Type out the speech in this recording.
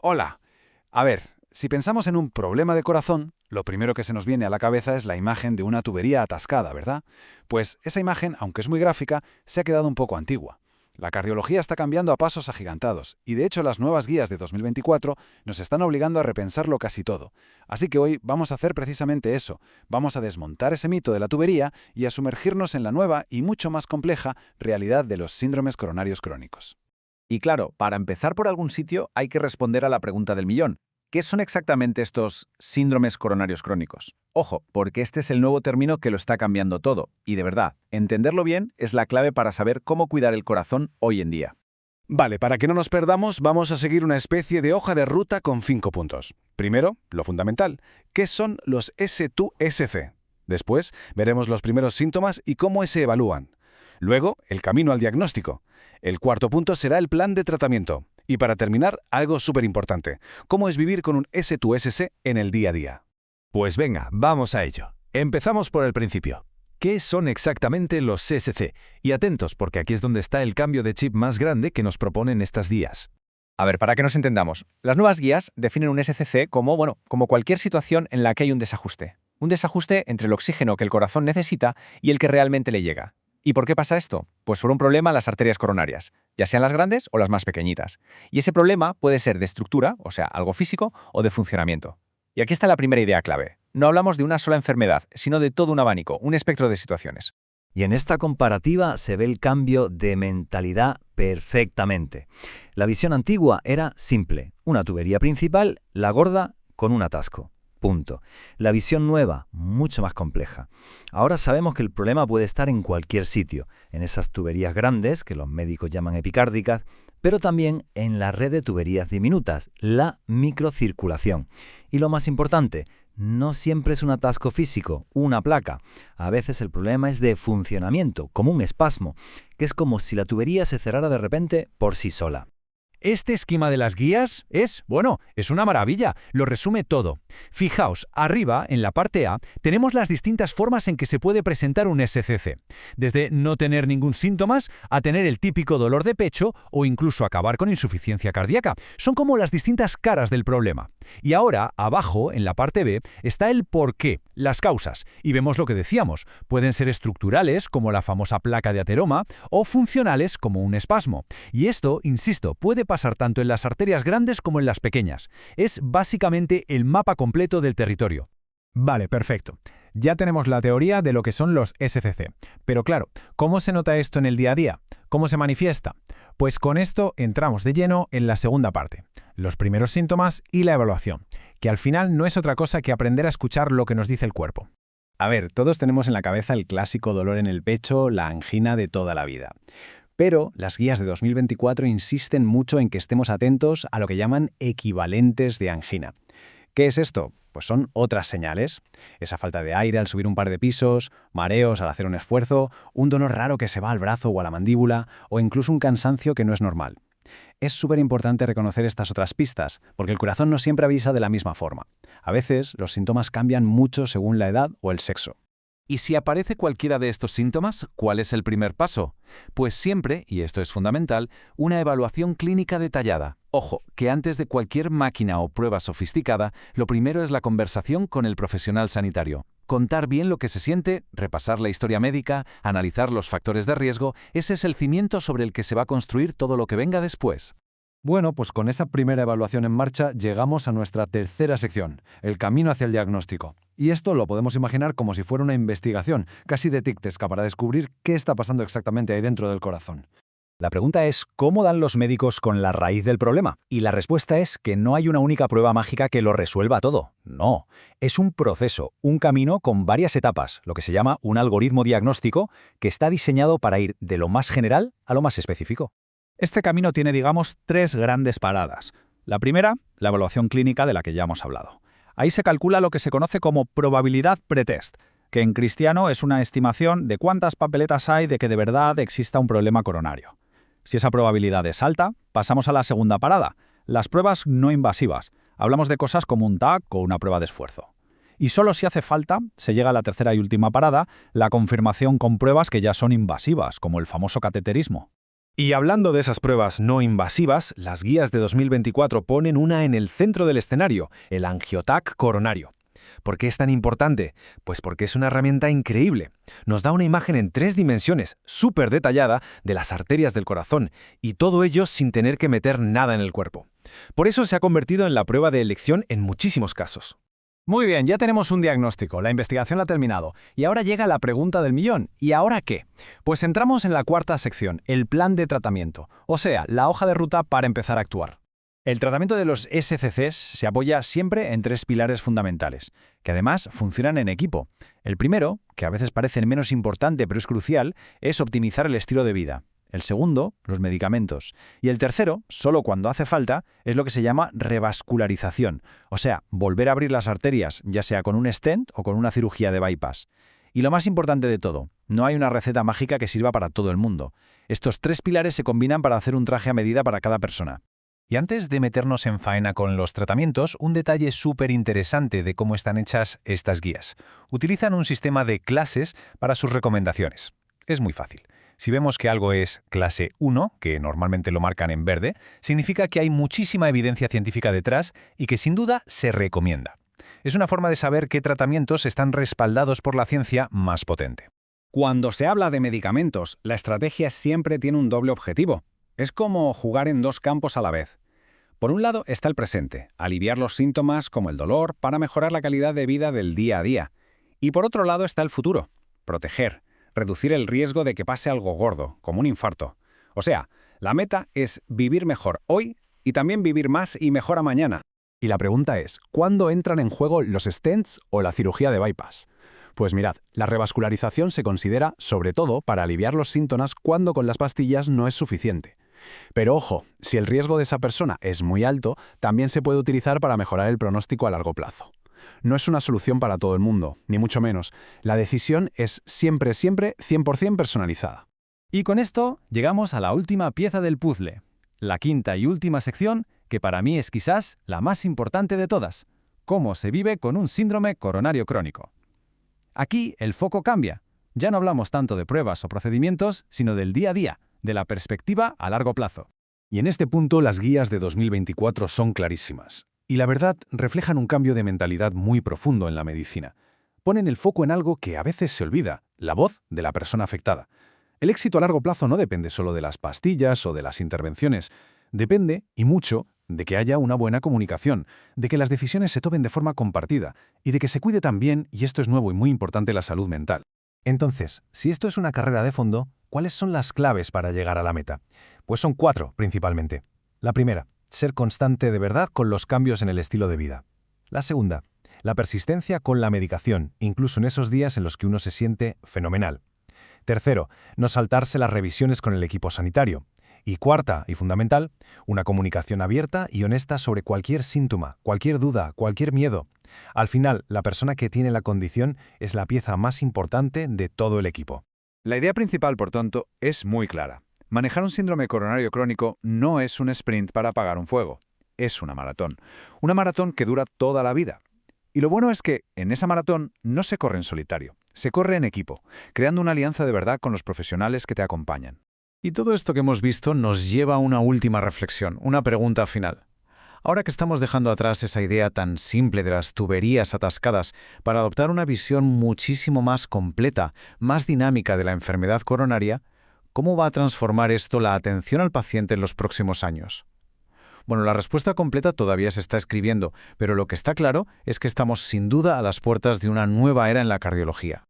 Hola. A ver, si pensamos en un problema de corazón, lo primero que se nos viene a la cabeza es la imagen de una tubería atascada, ¿verdad? Pues esa imagen, aunque es muy gráfica, se ha quedado un poco antigua. La cardiología está cambiando a pasos agigantados, y de hecho las nuevas guías de 2024 nos están obligando a repensarlo casi todo. Así que hoy vamos a hacer precisamente eso, vamos a desmontar ese mito de la tubería y a sumergirnos en la nueva y mucho más compleja realidad de los síndromes coronarios crónicos. Y claro, para empezar por algún sitio hay que responder a la pregunta del millón. ¿Qué son exactamente estos síndromes coronarios crónicos? Ojo, porque este es el nuevo término que lo está cambiando todo. Y de verdad, entenderlo bien es la clave para saber cómo cuidar el corazón hoy en día. Vale, para que no nos perdamos, vamos a seguir una especie de hoja de ruta con 5 puntos. Primero, lo fundamental, ¿qué son los S2SC? Después, veremos los primeros síntomas y cómo se evalúan. Luego, el camino al diagnóstico. El cuarto punto será el plan de tratamiento. Y para terminar, algo súper importante, cómo es vivir con un S2SC en el día a día. Pues venga, vamos a ello. Empezamos por el principio. ¿Qué son exactamente los SC? Y atentos, porque aquí es donde está el cambio de chip más grande que nos proponen estas guías. A ver, para que nos entendamos, las nuevas guías definen un SCC como cualquier situación en la que hay un desajuste. Un desajuste entre el oxígeno que el corazón necesita y el que realmente le llega. ¿Y por qué pasa esto? Pues por un problema en las arterias coronarias, ya sean las grandes o las más pequeñitas. Y ese problema puede ser de estructura, o sea, algo físico, o de funcionamiento. Y aquí está la primera idea clave. No hablamos de una sola enfermedad, sino de todo un abanico, un espectro de situaciones. Y en esta comparativa se ve el cambio de mentalidad perfectamente. La visión antigua era simple, una tubería principal, la gorda, con un atasco. Punto. La visión nueva, mucho más compleja. Ahora sabemos que el problema puede estar en cualquier sitio, en esas tuberías grandes, que los médicos llaman epicárdicas, pero también en la red de tuberías diminutas, la microcirculación. Y lo más importante, no siempre es un atasco físico, una placa. A veces el problema es de funcionamiento, como un espasmo, que es como si la tubería se cerrara de repente por sí sola. Este esquema de las guías es una maravilla, lo resume todo. Fijaos, arriba, en la parte A, tenemos las distintas formas en que se puede presentar un SCC. Desde no tener ningún síntomas a tener el típico dolor de pecho o incluso acabar con insuficiencia cardíaca. Son como las distintas caras del problema. Y ahora, abajo, en la parte B, está el porqué, las causas. Y vemos lo que decíamos, pueden ser estructurales, como la famosa placa de ateroma, o funcionales, como un espasmo. Y esto, insisto, puede pasar tanto en las arterias grandes como en las pequeñas. Es básicamente el mapa completo del territorio. Vale, perfecto. Ya tenemos la teoría de lo que son los SCC. Pero claro, ¿cómo se nota esto en el día a día? ¿Cómo se manifiesta? Pues con esto entramos de lleno en la segunda parte, los primeros síntomas y la evaluación, que al final no es otra cosa que aprender a escuchar lo que nos dice el cuerpo. A ver, todos tenemos en la cabeza el clásico dolor en el pecho, la angina de toda la vida. Pero las guías de 2024 insisten mucho en que estemos atentos a lo que llaman equivalentes de angina. ¿Qué es esto? Pues son otras señales. Esa falta de aire al subir un par de pisos, mareos al hacer un esfuerzo, un dolor raro que se va al brazo o a la mandíbula, o incluso un cansancio que no es normal. Es súper importante reconocer estas otras pistas, porque el corazón no siempre avisa de la misma forma. A veces los síntomas cambian mucho según la edad o el sexo. ¿Y si aparece cualquiera de estos síntomas, cuál es el primer paso? Pues siempre, y esto es fundamental, una evaluación clínica detallada. Ojo, que antes de cualquier máquina o prueba sofisticada, lo primero es la conversación con el profesional sanitario. Contar bien lo que se siente, repasar la historia médica, analizar los factores de riesgo, ese es el cimiento sobre el que se va a construir todo lo que venga después. Bueno, pues con esa primera evaluación en marcha llegamos a nuestra tercera sección, el camino hacia el diagnóstico. Y esto lo podemos imaginar como si fuera una investigación, casi detectivesca, para descubrir qué está pasando exactamente ahí dentro del corazón. La pregunta es, ¿cómo dan los médicos con la raíz del problema? Y la respuesta es que no hay una única prueba mágica que lo resuelva todo. No, es un proceso, un camino con varias etapas, lo que se llama un algoritmo diagnóstico que está diseñado para ir de lo más general a lo más específico. Este camino tiene, digamos, 3 grandes paradas. La primera, la evaluación clínica de la que ya hemos hablado. Ahí se calcula lo que se conoce como probabilidad pretest, que en cristiano es una estimación de cuántas papeletas hay de que de verdad exista un problema coronario. Si esa probabilidad es alta, pasamos a la segunda parada, las pruebas no invasivas. Hablamos de cosas como un TAC o una prueba de esfuerzo. Y solo si hace falta, se llega a la tercera y última parada, la confirmación con pruebas que ya son invasivas, como el famoso cateterismo. Y hablando de esas pruebas no invasivas, las guías de 2024 ponen una en el centro del escenario, el angiotac coronario. ¿Por qué es tan importante? Pues porque es una herramienta increíble. Nos da una imagen en 3 dimensiones, súper detallada, de las arterias del corazón, y todo ello sin tener que meter nada en el cuerpo. Por eso se ha convertido en la prueba de elección en muchísimos casos. Muy bien, ya tenemos un diagnóstico, la investigación ha terminado. Y ahora llega la pregunta del millón. ¿Y ahora qué? Pues entramos en la cuarta sección, el plan de tratamiento, o sea, la hoja de ruta para empezar a actuar. El tratamiento de los SCCs se apoya siempre en 3 pilares fundamentales, que además funcionan en equipo. El primero, que a veces parece el menos importante pero es crucial, es optimizar el estilo de vida. El segundo, los medicamentos. Y el tercero, solo cuando hace falta, es lo que se llama revascularización, o sea, volver a abrir las arterias, ya sea con un stent o con una cirugía de bypass. Y lo más importante de todo, no hay una receta mágica que sirva para todo el mundo. Estos 3 pilares se combinan para hacer un traje a medida para cada persona. Y antes de meternos en faena con los tratamientos, un detalle súper interesante de cómo están hechas estas guías. Utilizan un sistema de clases para sus recomendaciones. Es muy fácil. Si vemos que algo es clase 1, que normalmente lo marcan en verde, significa que hay muchísima evidencia científica detrás y que sin duda se recomienda. Es una forma de saber qué tratamientos están respaldados por la ciencia más potente. Cuando se habla de medicamentos, la estrategia siempre tiene un doble objetivo. Es como jugar en 2 campos a la vez. Por un lado está el presente, aliviar los síntomas como el dolor para mejorar la calidad de vida del día a día. Y por otro lado está el futuro, proteger, reducir el riesgo de que pase algo gordo, como un infarto. O sea, la meta es vivir mejor hoy y también vivir más y mejor a mañana. Y la pregunta es, ¿cuándo entran en juego los stents o la cirugía de bypass? Pues mirad, la revascularización se considera, sobre todo, para aliviar los síntomas cuando con las pastillas no es suficiente. Pero ojo, si el riesgo de esa persona es muy alto, también se puede utilizar para mejorar el pronóstico a largo plazo. No es una solución para todo el mundo, ni mucho menos. La decisión es siempre 100% personalizada. Y con esto llegamos a la última pieza del puzzle, la quinta y última sección, que para mí es quizás la más importante de todas: cómo se vive con un síndrome coronario crónico. Aquí el foco cambia. Ya no hablamos tanto de pruebas o procedimientos, sino del día a día, de la perspectiva a largo plazo. Y en este punto las guías de 2024 son clarísimas. Y la verdad, reflejan un cambio de mentalidad muy profundo en la medicina. Ponen el foco en algo que a veces se olvida, la voz de la persona afectada. El éxito a largo plazo no depende solo de las pastillas o de las intervenciones. Depende, y mucho, de que haya una buena comunicación, de que las decisiones se tomen de forma compartida y de que se cuide también, y esto es nuevo y muy importante, la salud mental. Entonces, si esto es una carrera de fondo, ¿cuáles son las claves para llegar a la meta? Pues son 4, principalmente. La primera, ser constante de verdad con los cambios en el estilo de vida. La segunda, la persistencia con la medicación, incluso en esos días en los que uno se siente fenomenal. Tercero, no saltarse las revisiones con el equipo sanitario. Y cuarta, y fundamental, una comunicación abierta y honesta sobre cualquier síntoma, cualquier duda, cualquier miedo. Al final, la persona que tiene la condición es la pieza más importante de todo el equipo. La idea principal, por tanto, es muy clara. Manejar un síndrome coronario crónico no es un sprint para apagar un fuego. Es una maratón. Una maratón que dura toda la vida. Y lo bueno es que en esa maratón no se corre en solitario, se corre en equipo, creando una alianza de verdad con los profesionales que te acompañan. Y todo esto que hemos visto nos lleva a una última reflexión, una pregunta final. Ahora que estamos dejando atrás esa idea tan simple de las tuberías atascadas para adoptar una visión muchísimo más completa, más dinámica de la enfermedad coronaria, ¿cómo va a transformar esto la atención al paciente en los próximos años? Bueno, la respuesta completa todavía se está escribiendo, pero lo que está claro es que estamos sin duda a las puertas de una nueva era en la cardiología.